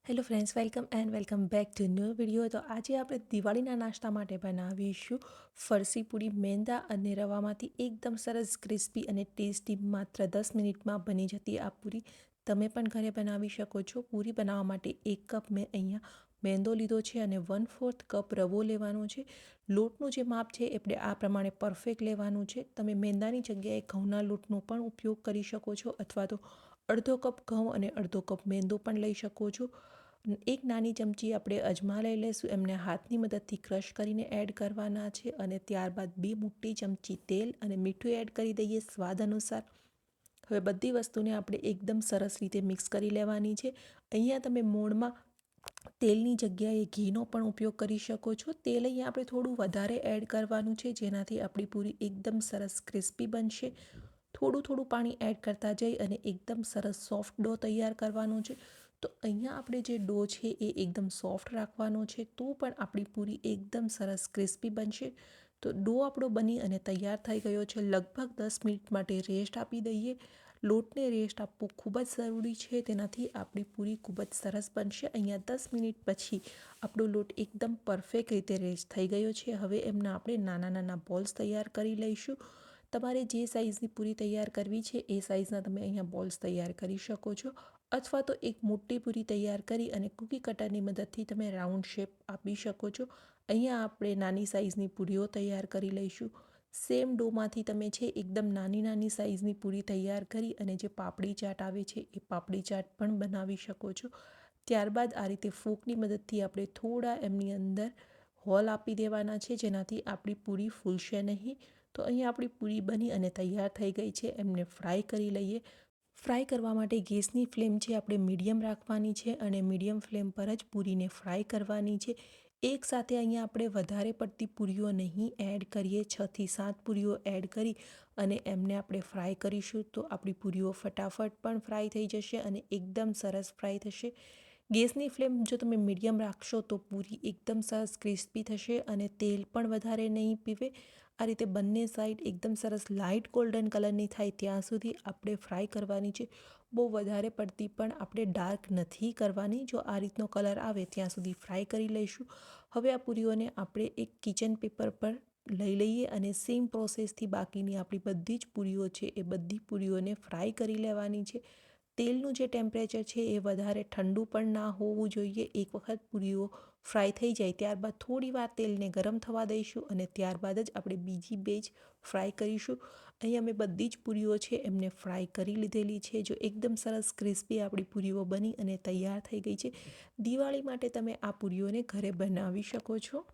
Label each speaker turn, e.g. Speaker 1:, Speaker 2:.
Speaker 1: Hello friends, welcome back to new video. તો આજે આપણે દિવાળીના નાસ્તા માટે બનાવીશું ફરસી પૂરી. મેંદા અને રવામાંથી એકદમ સરસ ક્રિસ્પી અને ટેસ્ટી માત્ર 10 મિનિટમાં બની જતી આ પૂરી તમે પણ ઘરે બનાવી શકો છો. પૂરી બનાવવા માટે 1 કપ મેં અહીંયા મેંદો લીધો છે અને 1/4 કપ રવો લેવાનો છે. લોટનું જે માપ છે આપણે આ પ્રમાણે પરફેક્ટ લેવાનું છે. તમે મેંદાની જગ્યાએ ઘઉંના લોટનો પણ ઉપયોગ કરી શકો છો અથવા તો અડધો કપ ઘઉં અને અડધો કપ મેંદો પણ લઈ શકો છો. 1 નાની ચમચી આપણે અજમા લઈ લઈશું, એમને હાથની મદદથી ક્રશ કરીને એડ કરવાના છે અને ત્યારબાદ 2 મોટી ચમચી તેલ અને મીઠું એડ કરી દઈએ સ્વાદ અનુસાર. હવે બધી વસ્તુને આપણે એકદમ સરસ રીતે મિક્સ કરી લેવાની છે. અહીંયા તમે મોણમાં તેલની જગ્યાએ ઘીનો પણ ઉપયોગ કરી શકો છો. તેલ અહીંયા આપણે થોડું વધારે એડ કરવાનું છે, જેનાથી આપણી પૂરી એકદમ સરસ ક્રિસ્પી બનશે. થોડું પાણી એડ કરતા જઈ અને એકદમ સરસ સોફ્ટ ડો તૈયાર કરવાનો છે. તો અહીંયા આપણે જે ડો છે એ એકદમ સોફ્ટ રાખવાનો છે, તો પણ આપણી પૂરી એકદમ સરસ ક્રિસ્પી બનશે. તો ડો આપણો બની અને તૈયાર થઈ ગયો છે. લગભગ 10 મિનિટ માટે રેસ્ટ આપી દઈએ. લોટને રેસ્ટ આપવું ખૂબ જ જરૂરી છે, તેનાથી આપણી પૂરી ખૂબ જ સરસ બનશે. અહીંયા 10 મિનિટ પછી આપણો લોટ એકદમ પરફેક્ટ રીતે રેસ્ટ થઈ ગયો છે. હવે એમના આપણે નાના બોલ્સ તૈયાર કરી લઈશું. તમારે જે સાઇઝની પૂરી તૈયાર કરવી છે એ સાઇઝના તમે અહીંયા બોલ્સ તૈયાર કરી શકો છો, અથવા તો એક મોટી પૂરી તૈયાર કરી અને કૂકી કટરની મદદથી તમે રાઉન્ડ શેપ આપી શકો છો. અહીંયા આપણે નાની સાઇઝની પૂરીઓ તૈયાર કરી લઈશું. સેમ ડોમાંથી તમે છે એકદમ નાની સાઇઝની પૂરી તૈયાર કરી અને જે પાપડી ચાટ આવે છે એ પાપડી ચાટ પણ બનાવી શકો છો. ત્યારબાદ આ રીતે ફોકની મદદથી આપણે થોડા એમની અંદર હોલ આપી દેવાના છે, જેનાથી આપણી પૂરી ફૂલશે નહીં. તો અહીંયા આપણી પૂરી બની અને તૈયાર થઈ ગઈ છે. એમને ફ્રાય કરી લઈએ. ફ્રાય કરવા માટે ગેસની ફ્લેમ છે આપણે મીડિયમ રાખવાની છે અને મીડિયમ ફ્લેમ પર જ પૂરીને ફ્રાય કરવાની છે. એકસાથે અહીંયા આપણે વધારે પડતી પૂરીઓ નહીં એડ કરીએ. 6 થી 7 પૂરીઓ એડ કરી અને એમને આપણે ફ્રાય કરીશું તો આપણી પૂરીઓ ફટાફટ પણ ફ્રાય થઈ જશે અને એકદમ સરસ ફ્રાય થશે. ગેસની ફ્લેમ જો તમે મીડિયમ રાખશો તો પૂરી એકદમ સરસ ક્રિસ્પી થશે અને તેલ પણ વધારે નહીં પીવે. આ રીતે બંને સાઈડ એકદમ સરસ લાઇટ ગોલ્ડન કલરની થાય ત્યાં સુધી આપણે ફ્રાય કરવાની છે. બહુ વધારે પડતી પણ આપણે ડાર્ક નથી કરવાની. જો આ રીતનો કલર આવે ત્યાં સુધી ફ્રાય કરી લઈશું. હવે આ પૂરીઓને આપણે એક કિચન પેપર પર લઈ લઈએ અને સેમ પ્રોસેસથી બાકીની આપણી બધી જ પૂરીઓ છે એ બધી પૂરીઓને ફ્રાય કરી લેવાની છે. તેલનું જે ટેમ્પરેચર છે એ વધારે ઠંડુ પણ ના હોવું જોઈએ. એક વખત પૂરીઓ ફ્રાય થઈ જાય ત્યારબાદ થોડી વાર તેલને ગરમ થવા દઈશું અને ત્યારબાદ જ આપણે બીજી બેચ ફ્રાય કરીશું. અહીંયા મેં બધી જ પૂરીઓ છે એમને ફ્રાય કરી લીધેલી છે. જો એકદમ સરસ ક્રિસ્પી આપણી પૂરીઓ બની અને તૈયાર થઈ ગઈ છે. દિવાળી માટે તમે આ પૂરીઓને ઘરે બનાવી શકો છો.